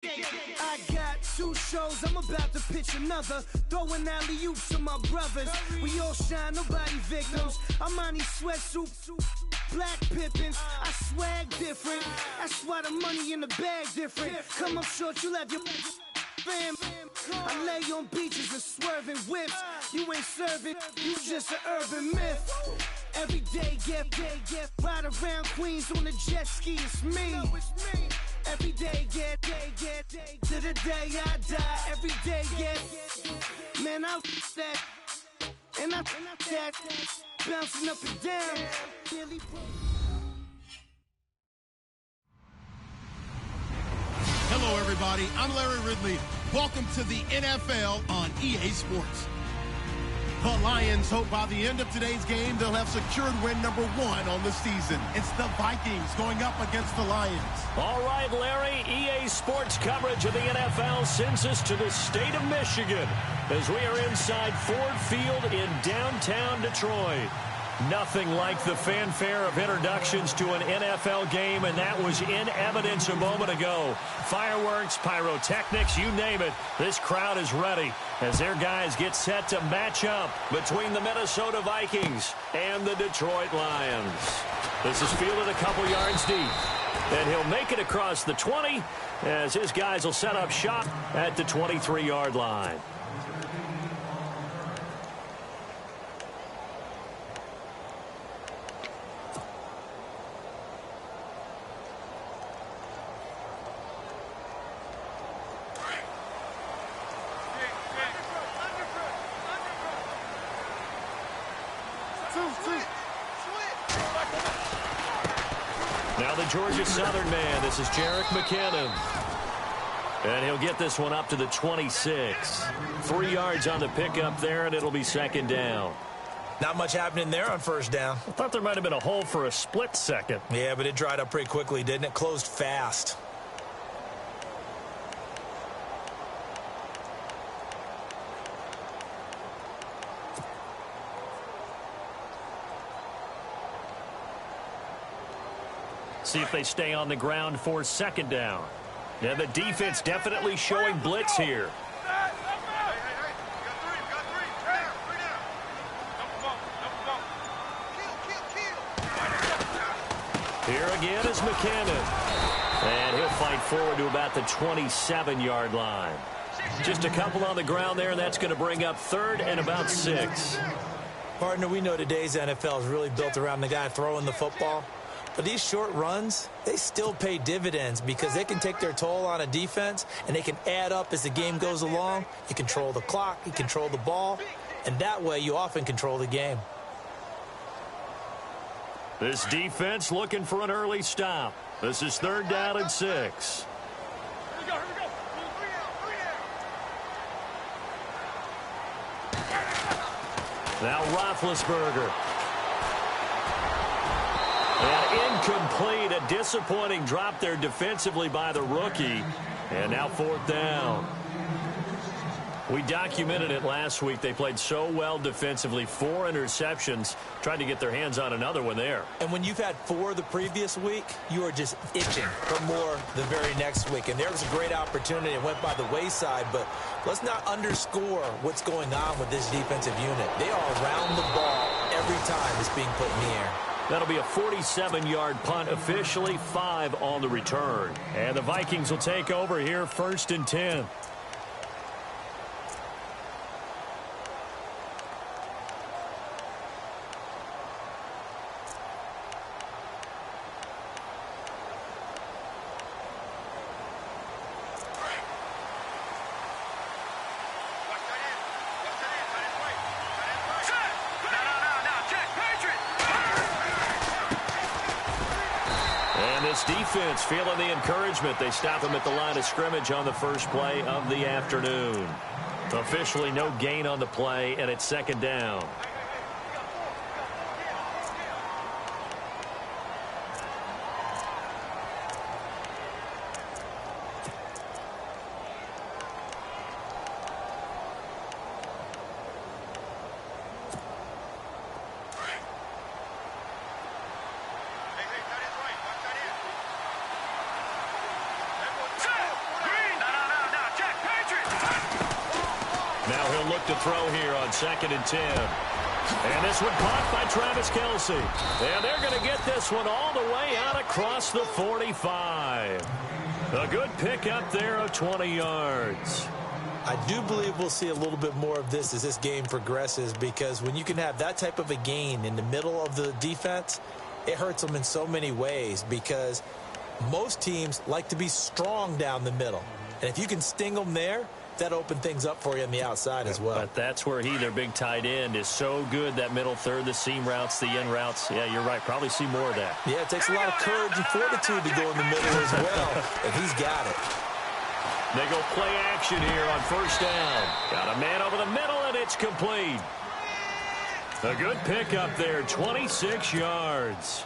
I got 2 shows, I'm about to pitch another. Throwing alley-oops to my brothers. We all shine, nobody victims. I'm on these sweatsuits, black Pippins. I swag different. That's why the money in the bag different. Come up short, you left your fam. I lay on beaches and swerving whips. You ain't serving, you just an urban myth. Every day get ride around Queens on the jet ski, it's me. Every day get to the day I die. Every day get, man, I that, and I that, bouncing up and down. Hello, everybody. I'm Larry Ridley. Welcome to the NFL on EA Sports. The Lions hope by the end of today's game they'll have secured win number 1 on the season. It's the Vikings going up against the Lions. All right, Larry, EA Sports coverage of the NFL sends us to the state of Michigan as we are inside Ford Field in downtown Detroit. Nothing like the fanfare of introductions to an NFL game, and that was in evidence a moment ago. Fireworks, pyrotechnics, you name it. This crowd is ready as their guys get set to match up between the Minnesota Vikings and the Detroit Lions. This is fielded a couple yards deep, and he'll make it across the 20 as his guys will set up shop at the 23-yard line. Now the Georgia Southern man, this is Jerick McKinnon. And he'll get this one up to the 26. 3 yards on the pickup there, and it'll be second down. Not much happening there on first down. I thought there might have been a hole for a split second. Yeah, but it dried up pretty quickly, didn't it? Closed fast. See if they stay on the ground for second down. Now the defense definitely showing blitz here. Here again is McKinnon. And he'll fight forward to about the 27-yard line. Just a couple on the ground there, and that's going to bring up third and about 6. Partner, we know today's NFL is really built around the guy throwing the football. But these short runs, they still pay dividends because they can take their toll on a defense, and they can add up as the game goes along. You control the clock, you control the ball, and that way you often control the game. This defense looking for an early stop. This is third down and 6. Here we go. 3 out. Now Roethlisberger. And incomplete, a disappointing drop there defensively by the rookie. And now fourth down. We documented it last week. They played so well defensively. 4 interceptions. Tried to get their hands on another one there. And when you've had 4 the previous week, you are just itching for more the very next week. And there was a great opportunity. It went by the wayside. But let's not underscore what's going on with this defensive unit. They are around the ball every time it's being put in the air. That'll be a 47-yard punt, officially 5 on the return. And the Vikings will take over here, 1st and 10. Defense feeling the encouragement. They stop him at the line of scrimmage on the first play of the afternoon. Officially no gain on the play, and it's second down. Now he'll look to throw here on 2nd and 10. And this one caught by Travis Kelce. And they're going to get this one all the way out across the 45. A good pickup there of 20 yards. I do believe we'll see a little bit more of this as this game progresses, because when you can have that type of a gain in the middle of the defense, it hurts them in so many ways, because most teams like to be strong down the middle. And if you can sting them there, that opens things up for you on the outside as well. But that's where their big tight end, is so good, that middle third, the seam routes, the in routes. Yeah, you're right. Probably see more of that. Yeah, it takes a lot of courage and fortitude to go in the middle as well, and he's got it. They go play action here on 1st down. Got a man over the middle, and it's complete. A good pickup there, 26 yards.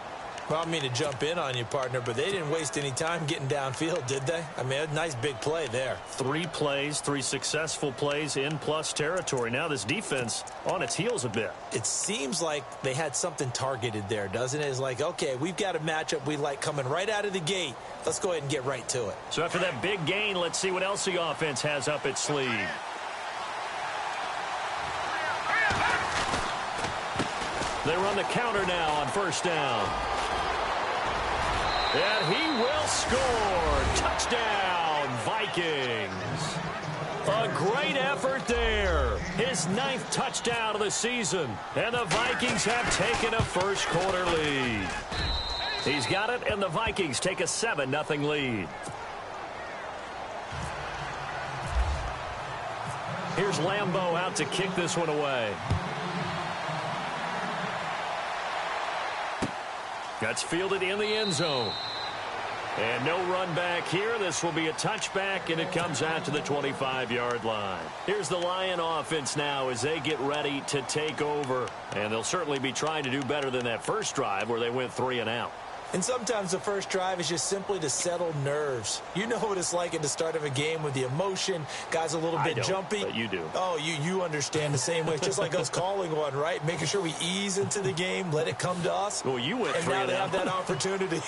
Well, I mean to jump in on you, partner, but they didn't waste any time getting downfield, did they? I mean, a nice big play there. 3 plays, 3 successful plays in plus territory. Now this defense on its heels a bit. It seems like they had something targeted there, doesn't it? It's like, okay, we've got a matchup we like coming right out of the gate. Let's go ahead and get right to it. So after that big gain, let's see what else the offense has up its sleeve. They run the counter now on 1st down. And he will score. Touchdown, Vikings. A great effort there. His 9th touchdown of the season. And the Vikings have taken a first-quarter lead. He's got it, and the Vikings take a 7-0 lead. Here's Lambeau out to kick this one away. That's fielded in the end zone. And no run back here. This will be a touchback, and it comes out to the 25-yard line. Here's the Lion offense now as they get ready to take over. And they'll certainly be trying to do better than that first drive where they went 3 and out. And sometimes the first drive is just simply to settle nerves. You know what it's like at the start of a game with the emotion. Guys a little bit jumpy. But you do. Oh, you understand the same way. It's just like us calling one, right? Making sure we ease into the game, let it come to us. Well, you went 3 and out. And now they have that opportunity.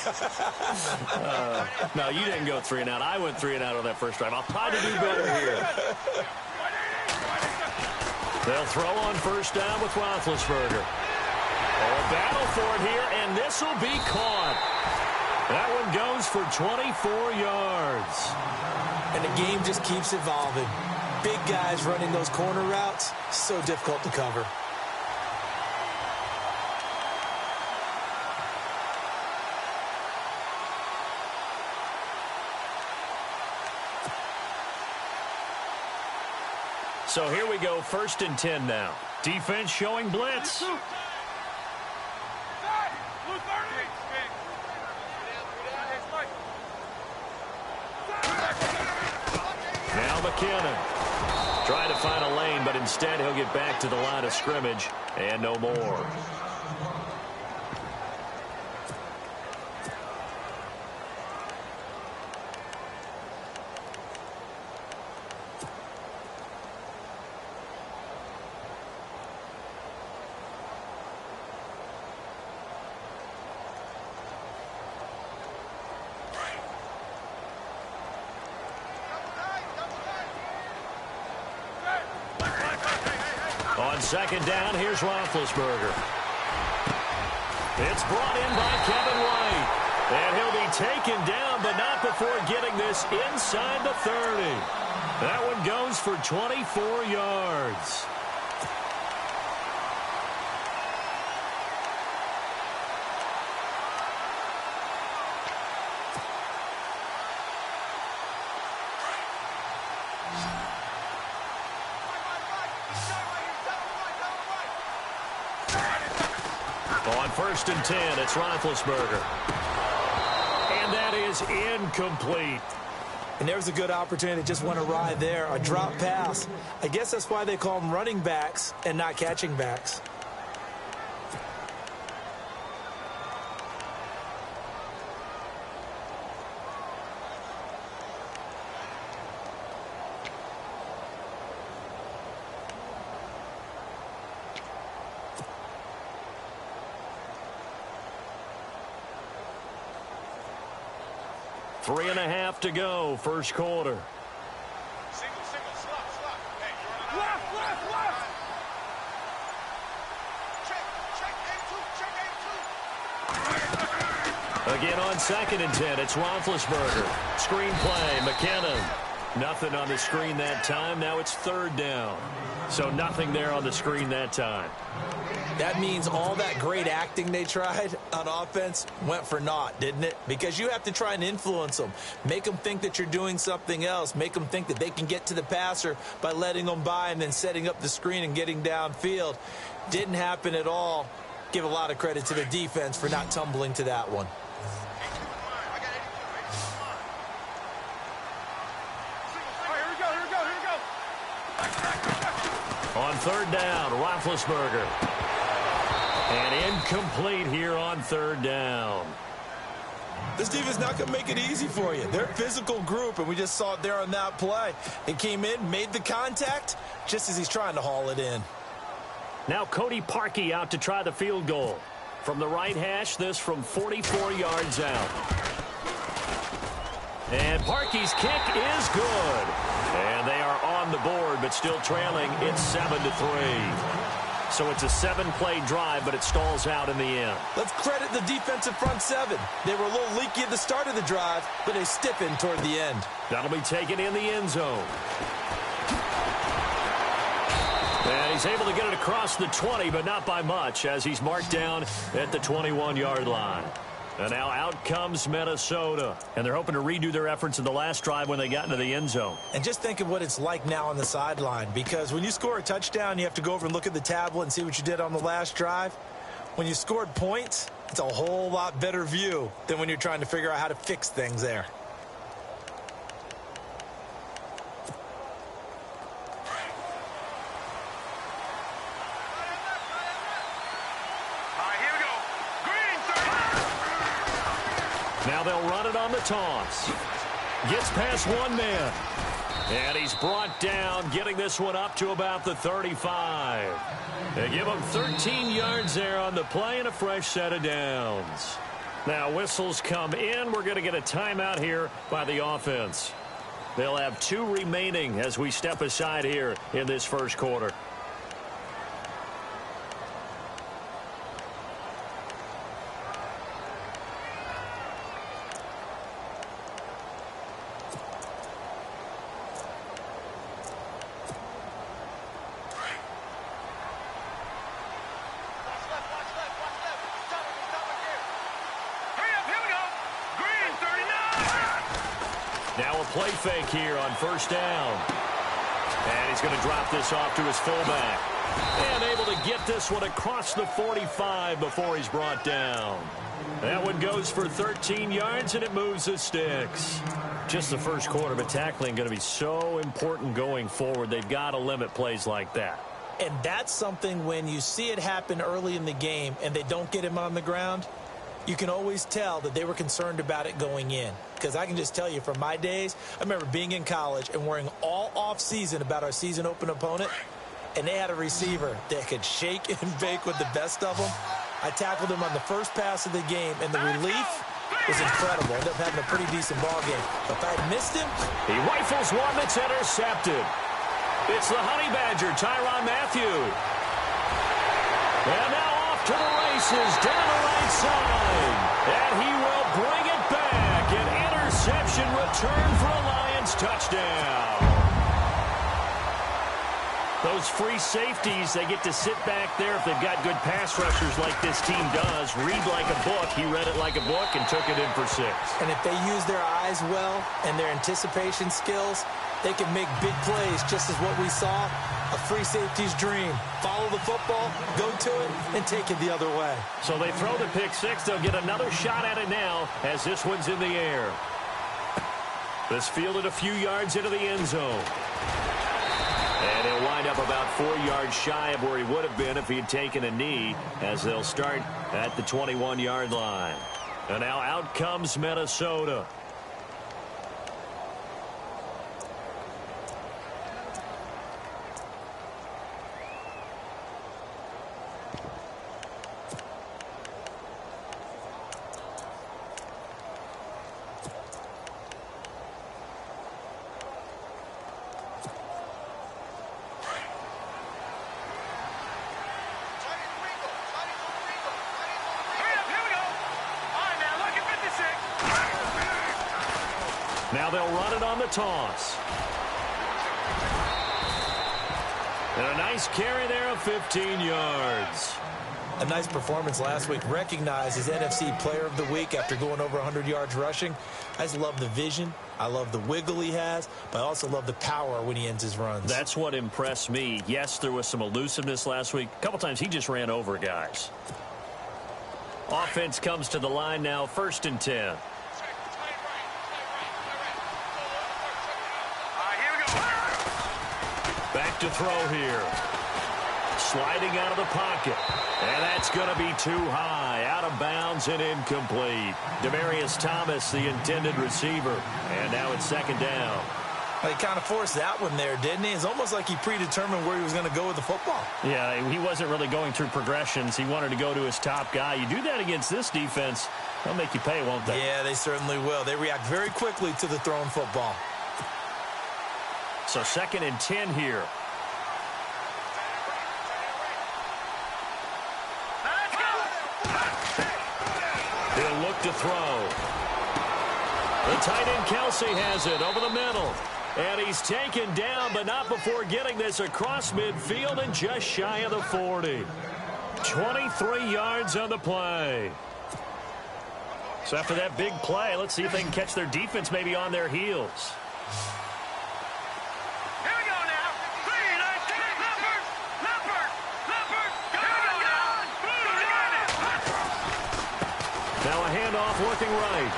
No, you didn't go 3 and out. I went 3 and out on that first drive. I'll try to do better here. They'll throw on 1st down with Roethlisberger. A battle for it here, and this will be caught. That one goes for 24 yards. And the game just keeps evolving. Big guys running those corner routes, so difficult to cover. So here we go, 1st and 10 now. Defense showing blitz. Now McKinnon. Trying to find a lane, but instead he'll get back to the line of scrimmage and no more. On 2nd down, here's Roethlisberger. It's brought in by Kevin White. And he'll be taken down, but not before getting this inside the 30. That one goes for 24 yards. On 1st and 10, it's Roethlisberger. And that is incomplete. And there's a good opportunity. Just went awry there. A drop pass. I guess that's why they call them running backs and not catching backs. Three and a half to go, 1st quarter. Single, slot. Hey, you're on an Again on 2nd and 10, it's Roethlisberger. Screen play, McKinnon. Nothing on the screen that time. Now it's 3rd down. So nothing there on the screen that time. That means all that great acting they tried on offense went for naught, didn't it? Because you have to try and influence them. Make them think that you're doing something else. Make them think that they can get to the passer by letting them by and then setting up the screen and getting downfield. Didn't happen at all. Give a lot of credit to the defense for not tumbling to that one. On 3rd down, Roethlisberger. And incomplete here on 3rd down. This defense not going to make it easy for you. They're a physical group, and we just saw it there on that play. It came in, made the contact, just as he's trying to haul it in. Now Cody Parkey out to try the field goal. From the right hash, this from 44 yards out. And Parkey's kick is good. And they are on the board, but still trailing. It's 7-3. So it's a 7-play drive, but it stalls out in the end. Let's credit the defensive front seven. They were a little leaky at the start of the drive, but they stiffened toward the end. That'll be taken in the end zone. And he's able to get it across the 20, but not by much, as he's marked down at the 21-yard line. And now out comes Minnesota. And they're hoping to redo their efforts in the last drive when they got into the end zone. And just think of what it's like now on the sideline. Because when you score a touchdown, you have to go over and look at the tablet and see what you did on the last drive. When you scored points, it's a whole lot better view than when you're trying to figure out how to fix things there. Now they'll run it on the toss. Gets past one man. And he's brought down, getting this one up to about the 35. They give him 13 yards there on the play and a fresh set of downs. Now whistles come in. We're going to get a timeout here by the offense. They'll have 2 remaining as we step aside here in this first quarter. Now a play fake here on first down. And he's going to drop this off to his fullback. And able to get this one across the 45 before he's brought down. That one goes for 13 yards, and it moves the sticks. Just the first quarter, but tackling going to be so important going forward. They've got to limit plays like that. And that's something when you see it happen early in the game and they don't get him on the ground, you can always tell that they were concerned about it going in. Because I can just tell you from my days, I remember being in college and worrying all off-season about our season open opponent, and they had a receiver that could shake and bake with the best of them. I tackled him on the first pass of the game, and the relief was incredible. I ended up having a pretty decent ball game. But if I had missed him, he rifles one that's intercepted. It's the Honey Badger, Tyrann Mathieu. And now off to the races down the right side. And he will bring it back. An interception return for a Lions touchdown. Those free safeties, they get to sit back there if they've got good pass rushers like this team does. Read like a book. He read it like a book and took it in for 6. And if they use their eyes well and their anticipation skills, they can make big plays, just as what we saw, a free safety's dream. Follow the football, go to it, and take it the other way. So they throw the pick 6. They'll get another shot at it now as this one's in the air. This fielded a few yards into the end zone. And he'll wind up about 4 yards shy of where he would have been if he had taken a knee, as they'll start at the 21-yard line. And now out comes Minnesota. Now they'll run it on the toss. And a nice carry there of 15 yards. A nice performance last week. Recognized as NFC Player of the Week after going over 100 yards rushing. I just love the vision. I love the wiggle he has, but I also love the power when he ends his runs. That's what impressed me. Yes, there was some elusiveness last week. A couple times he just ran over guys. Offense comes to the line now, 1st and 10. Back to throw here. Sliding out of the pocket. And that's going to be too high. Out of bounds and incomplete. Demaryius Thomas, the intended receiver. And now it's 2nd down. Well, he kind of forced that one there, didn't he? It's almost like he predetermined where he was going to go with the football. Yeah, he wasn't really going through progressions. He wanted to go to his top guy. You do that against this defense, they'll make you pay, won't they? Yeah, they certainly will. They react very quickly to the thrown football. So 2nd and 10 here. He'll look to throw. The tight end Kelsey has it over the middle. And he's taken down, but not before getting this across midfield and just shy of the 40. 23 yards on the play. So after that big play, let's see if they can catch their defense maybe on their heels. Now a handoff looking right.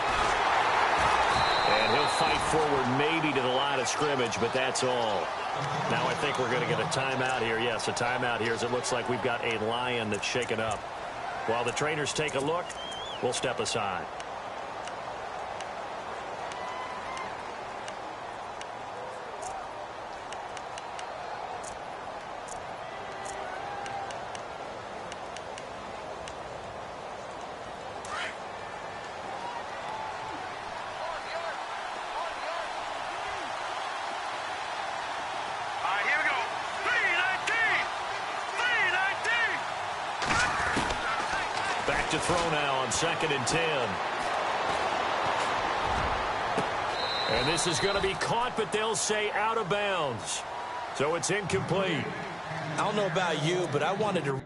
And he'll fight forward maybe to the line of scrimmage, but that's all. Now I think we're going to get a timeout here. Yes, a timeout here as it looks like we've got a Lion that's shaken up. While the trainers take a look, we'll step aside. To throw now on 2nd and 10. And this is going to be caught, but they'll say out of bounds. So it's incomplete. I don't know about you, but I wanted to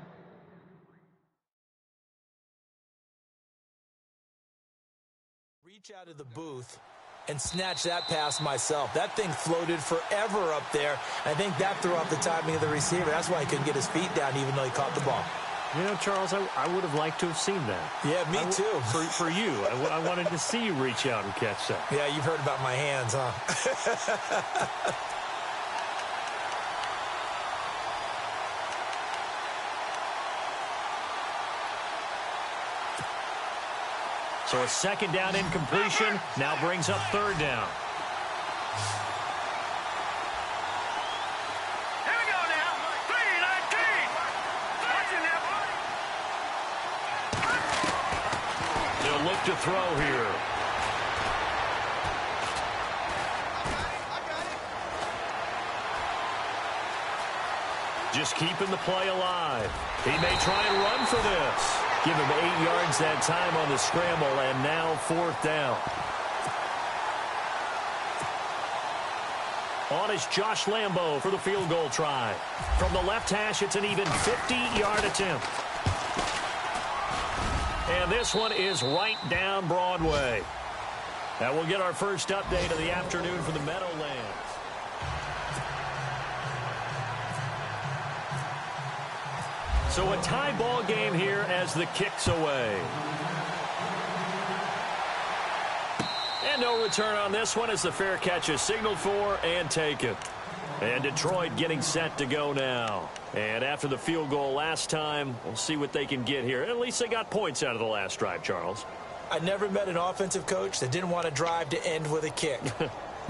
reach out of the booth and snatch that pass myself. That thing floated forever up there. I think that threw off the timing of the receiver. That's why he couldn't get his feet down even though he caught the ball. You know, Charles, I would have liked to have seen that. Yeah, me too. For you. I wanted to see you reach out and catch that. Yeah, you've heard about my hands, huh? So a 2nd down incompletion now brings up 3rd down. Look to throw here. Just keeping the play alive. He may try and run for this. Give him 8 yards that time on the scramble, and now 4th down. On is Josh Lambo for the field goal try. From the left hash, it's an even 50-yard attempt. And this one is right down Broadway. Now we'll get our first update of the afternoon for the Meadowlands. So a tie ball game here as the kick's away. And no return on this one as the fair catch is signaled for and taken. And Detroit getting set to go now. And after the field goal last time, we'll see what they can get here. At least they got points out of the last drive, Charles. I never met an offensive coach that didn't want to drive to end with a kick.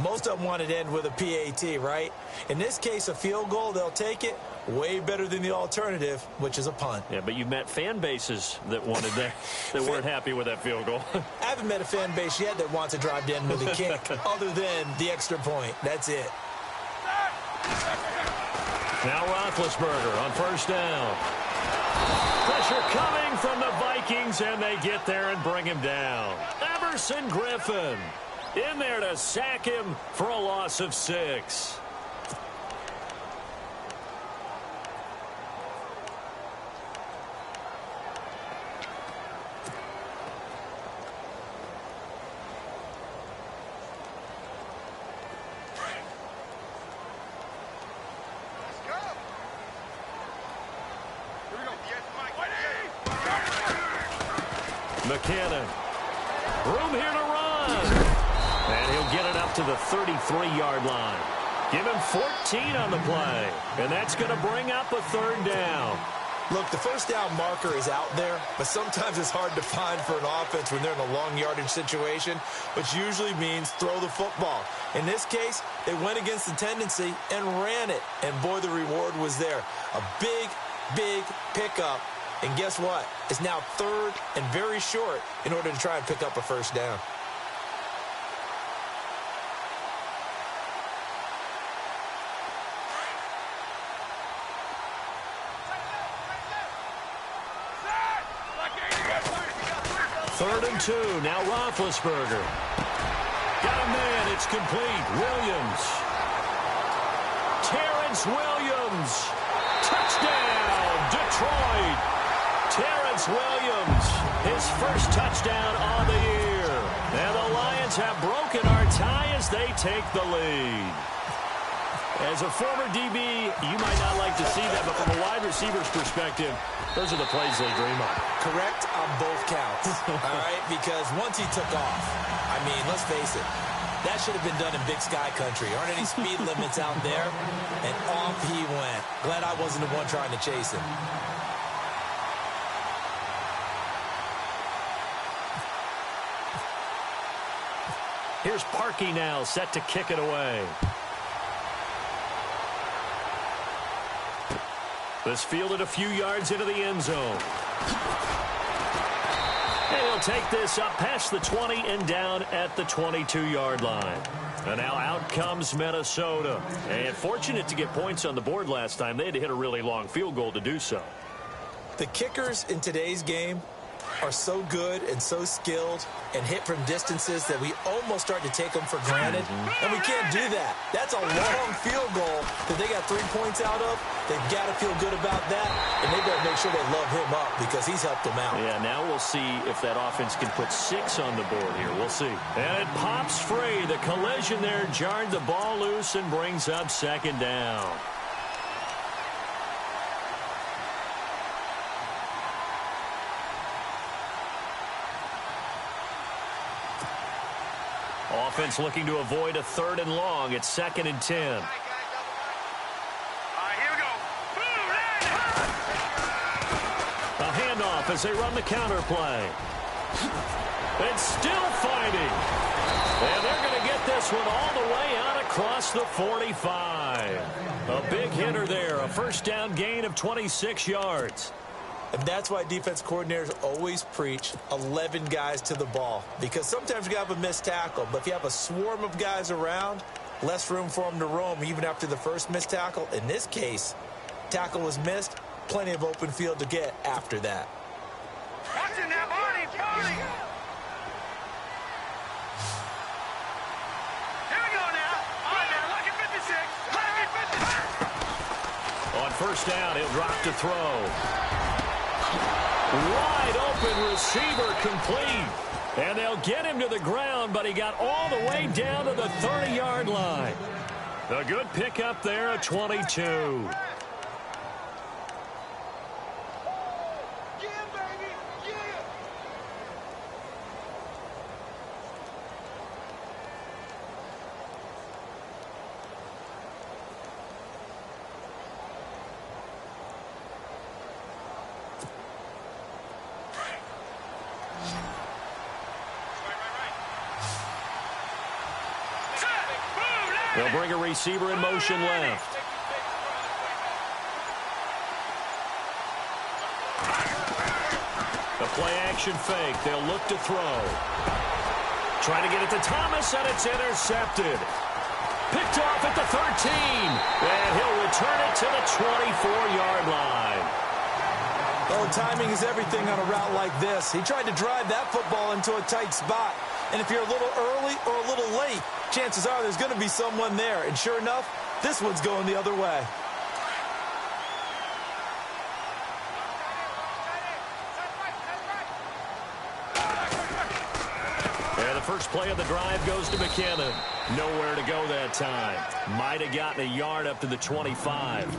Most of them wanted to end with a PAT, right? In this case, a field goal, they'll take it. Way better than the alternative, which is a punt. Yeah, but you met fan bases that wanted that, that weren't happy with that field goal. I haven't met a fan base yet that wants to drive to end with a kick other than the extra point. That's it. Now Roethlisberger on 1st down. Pressure coming from the Vikings, and they get there and bring him down. Everson Griffin. in there to sack him for a loss of 6. McKinnon. Room here to run. And he'll get it up to the 33-yard line. Give him 14 on the play. And that's going to bring up a 3rd down. Look, the first down marker is out there, but sometimes it's hard to find for an offense when they're in a long yardage situation, which usually means throw the football. In this case, they went against the tendency and ran it. And, boy, the reward was there. A big, big pickup. And guess what? It's now 3rd and very short in order to try and pick up a 1st down. Third and 2. Now Roethlisberger. Got a man. It's complete. Williams. Terrence Williams. Touchdown, Detroit. Terrence Williams, his first touchdown on the year. And the Lions have broken our tie as they take the lead. As a former DB, you might not like to see that, but from a wide receiver's perspective, those are the plays they dream of. Correct on both counts, all right? Because once he took off, I mean, let's face it, that should have been done in Big Sky Country. Aren't any speed limits out there? And off he went. Glad I wasn't the one trying to chase him. Here's Parkey now, set to kick it away. This fielded a few yards into the end zone. And he'll take this up past the 20 and down at the 22-yard line. And now out comes Minnesota. And fortunate to get points on the board last time. They had to hit a really long field goal to do so. The kickers in today's game are so good and so skilled and hit from distances that we almost start to take them for granted. And we can't do that. That's a long field goal that they got 3 points out of. They've got to feel good about that, and they better make sure they love him up because he's helped them out. Yeah, now we'll see if that offense can put 6 on the board here. We'll see. And it pops free. The collision there jarred the ball loose and brings up 2nd down. Offense looking to avoid a 3rd and long. It's 2nd and 10. Here we go. A handoff as they run the counter play. It's still fighting. And they're going to get this one all the way out across the 45. A big hitter there. A 1st down gain of 26 yards. And that's why defense coordinators always preach 11 guys to the ball. Because sometimes you have a missed tackle, but if you have a swarm of guys around, less room for them to roam even after the first missed tackle. In this case, tackle was missed, plenty of open field to get after that. Watch it now, Barney. Here we go now. On there, lucky 56. Lucky 56. On 1st down, he'll drop to throw. Wide open receiver complete. And they'll get him to the ground, but he got all the way down to the 30-yard line. A good pickup there at 22. They'll bring a receiver in motion left. The play-action fake. They'll look to throw. Trying to get it to Thomas, and it's intercepted. Picked off at the 13. And he'll return it to the 24-yard line. Oh, timing is everything on a route like this. He tried to drive that football into a tight spot. And if you're a little early or a little late, chances are there's going to be someone there. And sure enough, this one's going the other way. And the first play of the drive goes to McKinnon. Nowhere to go that time. Might have gotten a yard up to the 25.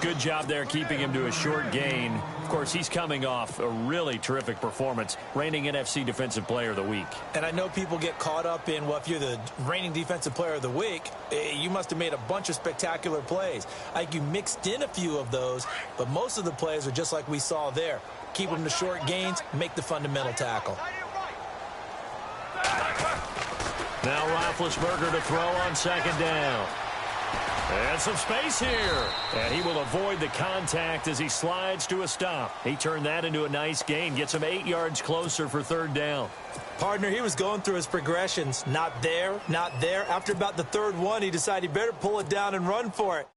Good job there keeping him to a short gain. Of course, he's coming off a really terrific performance, reigning NFC Defensive Player of the Week. And I know people get caught up in, well, if you're the reigning Defensive Player of the Week, you must have made a bunch of spectacular plays. Like you mixed in a few of those, but most of the plays are just like we saw there. Keep them to short gains, make the fundamental tackle. Now Roethlisberger to throw on second down. And some space here. And he will avoid the contact as he slides to a stop. He turned that into a nice gain. Gets him 8 yards closer for third down. Partner, he was going through his progressions. Not there, not there. After about the third one, he decided he better pull it down and run for it.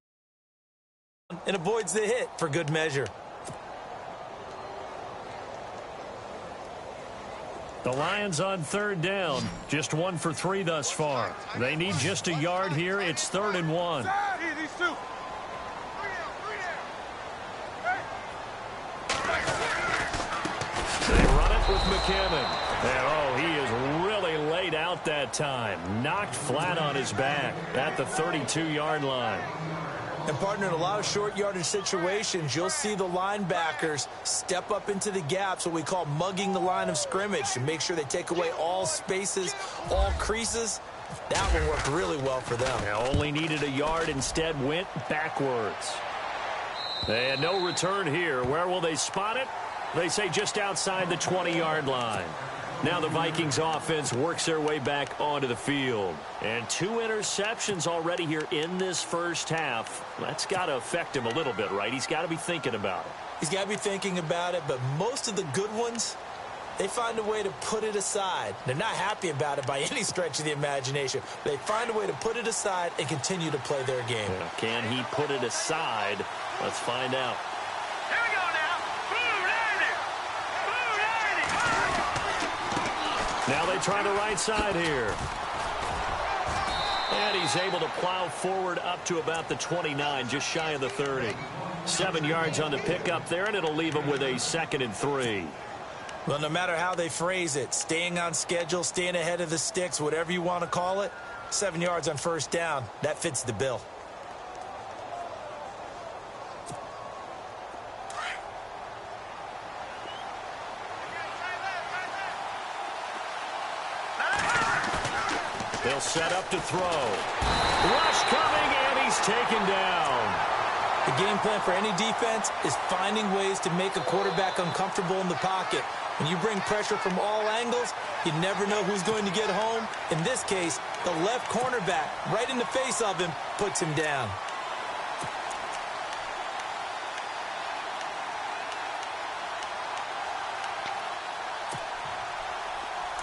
And avoids the hit for good measure. The Lions on third down. Just 1 for 3 thus far. They need just a yard here. It's 3rd and 1. They run it with McKinnon. And, oh, he is really laid out that time. Knocked flat on his back at the 32-yard line. And, partner, in a lot of short yardage situations, you'll see the linebackers step up into the gaps, what we call mugging the line of scrimmage, to make sure they take away all spaces, all creases. That one worked really well for them. They only needed a yard, instead went backwards. And no return here. Where will they spot it? They say just outside the 20-yard line. Now the Vikings offense works their way back onto the field. And 2 interceptions already here in this first half. That's got to affect him a little bit, right? He's got to be thinking about it. He's got to be thinking about it, but most of the good ones, they find a way to put it aside. They're not happy about it by any stretch of the imagination. They find a way to put it aside and continue to play their game. Yeah, can he put it aside? Let's find out. Here we go now. Boom, Now they try the right side here. And he's able to plow forward up to about the 29, just shy of the 30. 7 yards on the pickup there, and it'll leave him with a 2nd and 3. Well, no matter how they phrase it, staying on schedule, staying ahead of the sticks, whatever you want to call it, 7 yards on first down, that fits the bill. They'll set up to throw. Rush coming, and he's taken down. The game plan for any defense is finding ways to make a quarterback uncomfortable in the pocket. When you bring pressure from all angles, you never know who's going to get home. In this case, the left cornerback, right in the face of him, puts him down.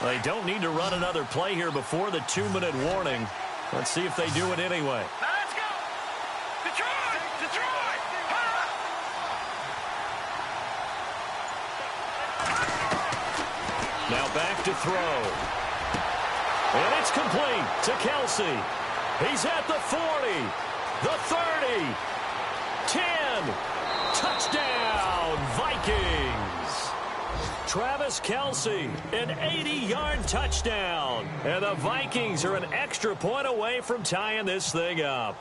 They don't need to run another play here before the 2-minute warning. Let's see if they do it anyway. Now let's go. Detroit! Detroit! Now back to throw. And it's complete to Kelsey. He's at the 40, the 30, 10. Touchdown, Vikings. Travis Kelsey, an 80-yard touchdown. And the Vikings are an extra point away from tying this thing up.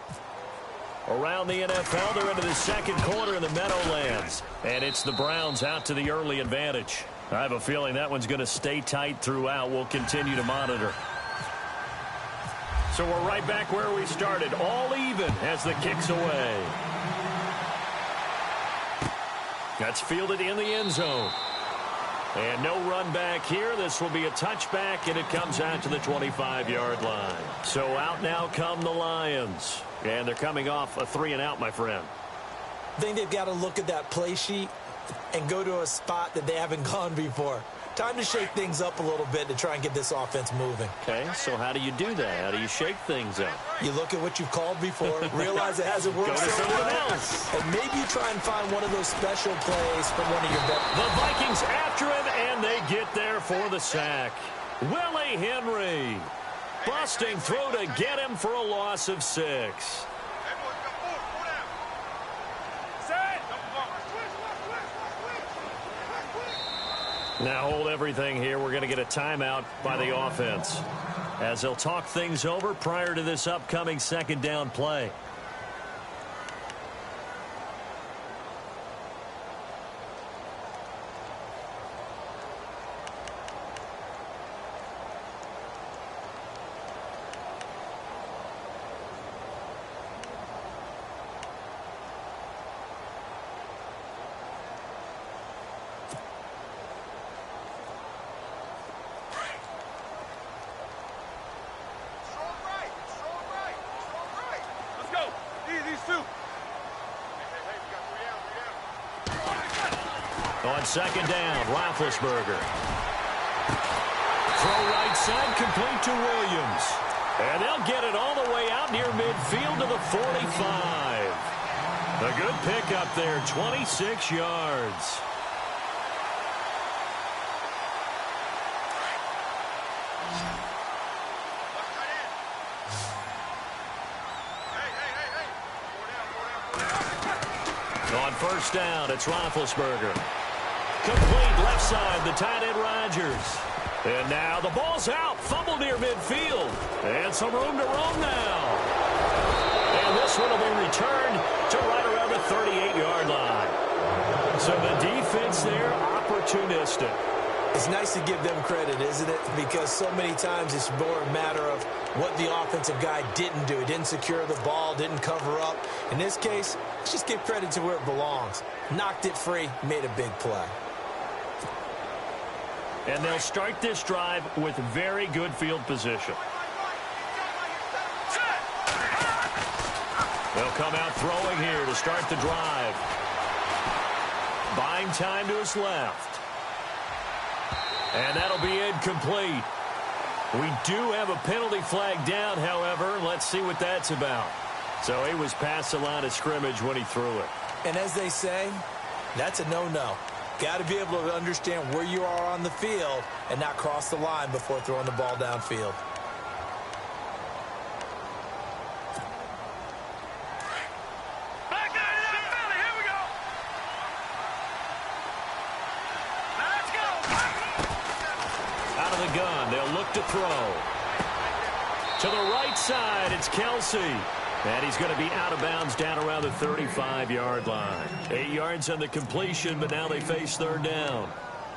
Around the NFL, they're into the second quarter in the Meadowlands. And it's the Browns out to the early advantage. I have a feeling that one's going to stay tight throughout. We'll continue to monitor. So we're right back where we started. All even as the kick's away. That's fielded in the end zone. And no run back here. This will be a touchback, and it comes out to the 25-yard line. So out now come the Lions. And they're coming off a 3-and-out, my friend. I think they've got to look at that play sheet and go to a spot that they haven't gone before. Time to shake things up a little bit to try and get this offense moving. Okay, so how do you do that? How do you shake things up? You look at what you've called before, realize it hasn't worked so well, and maybe you try and find one of those special plays from one of your best. The Vikings after him, and they get there for the sack. Willie Henry. Busting through to get him for a loss of 6. Now hold everything here. We're going to get a timeout by the offense as they'll talk things over prior to this upcoming second down play. On second down, Roethlisberger. Throw right side, complete to Williams. And they'll get it all the way out near midfield to the 45. A good pickup there, 26 yards. On first down, it's Roethlisberger. Complete left side, the tight end Rodgers. And now the ball's out. Fumble near midfield. And some room to roam now. And this one will be returned to right around the 38-yard line. So the defense there, opportunistic. It's nice to give them credit, isn't it? Because so many times it's more a matter of what the offensive guy didn't do. He didn't secure the ball, didn't cover up. In this case, let's just give credit to where it belongs. Knocked it free, made a big play. And they'll start this drive with very good field position. They'll come out throwing here to start the drive. Buying time to his left. And that'll be incomplete. We do have a penalty flag down, however. Let's see what that's about. So he was past the line of scrimmage when he threw it. And as they say, that's a no-no. Got to be able to understand where you are on the field and not cross the line before throwing the ball downfield. To throw. To the right side, it's Kelsey. And he's going to be out of bounds down around the 35-yard line. 8 yards on the completion, but now they face third down.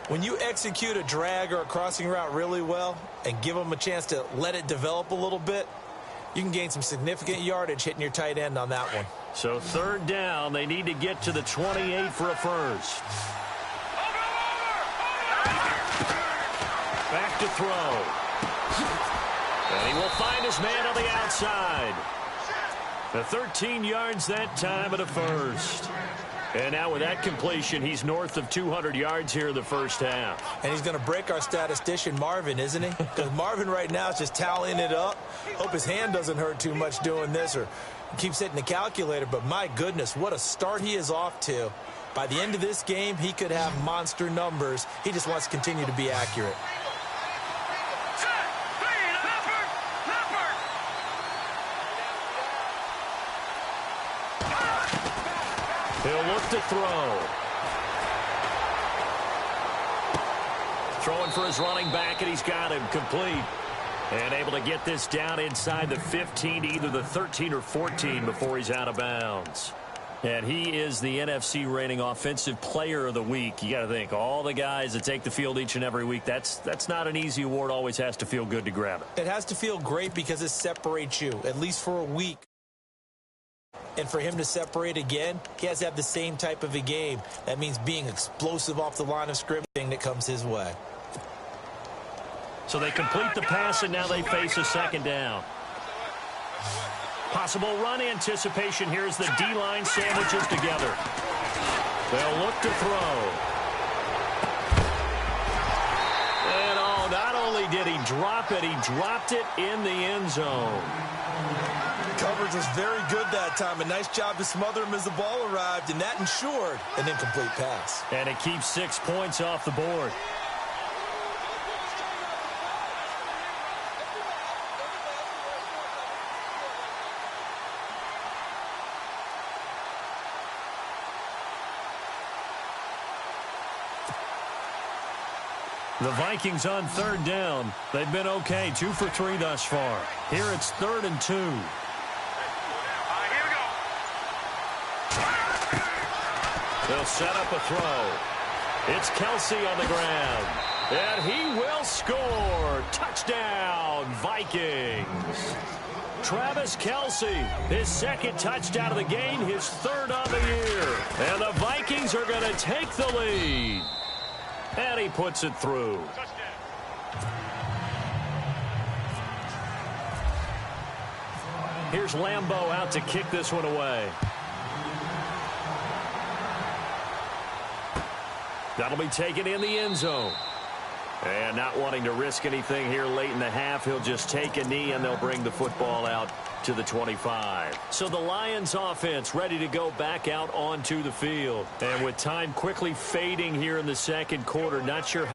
When you execute a drag or a crossing route really well and give them a chance to let it develop a little bit, you can gain some significant yardage hitting your tight end on that one. So third down, they need to get to the 28 for a first. Back to throw. And he will find his man on the outside. The 13 yards that time at a first. And now with that completion, he's north of 200 yards here in the first half. And he's going to break our statistician Marvin, isn't he? Because Marvin right now is just tallying it up. Hope his hand doesn't hurt too much doing this or keeps hitting the calculator. But my goodness, what a start he is off to. By the end of this game, he could have monster numbers. He just wants to continue to be accurate. He'll look to throw. Throwing for his running back, and he's got him complete. And able to get this down inside the 15 to either the 13 or 14 before he's out of bounds. And he is the NFC reigning offensive player of the week. You got to think, all the guys that take the field each and every week, that's not an easy award. Always has to feel good to grab it. It has to feel great because it separates you, at least for a week. And for him to separate again, he has to have the same type of a game. That means being explosive off the line of scrimmage that comes his way. So they complete the pass, and now they face a second down. Possible run anticipation here as the D-line sandwiches together. They'll look to throw. And oh, not only did he drop it, he dropped it in the end zone. Coverage was very good that time. A nice job to smother him as the ball arrived, and that ensured an incomplete pass. And it keeps 6 points off the board. The Vikings on third down. They've been okay, 2 for 3 thus far. Here it's 3rd and 2. Here we go. They'll set up a throw. It's Kelsey on the ground. And he will score. Touchdown, Vikings. Travis Kelsey, his 2nd touchdown of the game, his 3rd of the year. And the Vikings are going to take the lead. And he puts it through. Here's Lambeau out to kick this one away. That'll be taken in the end zone. And not wanting to risk anything here late in the half, he'll just take a knee and they'll bring the football out to the 25. So the Lions offense ready to go back out onto the field. And with time quickly fading here in the 2nd quarter, not sure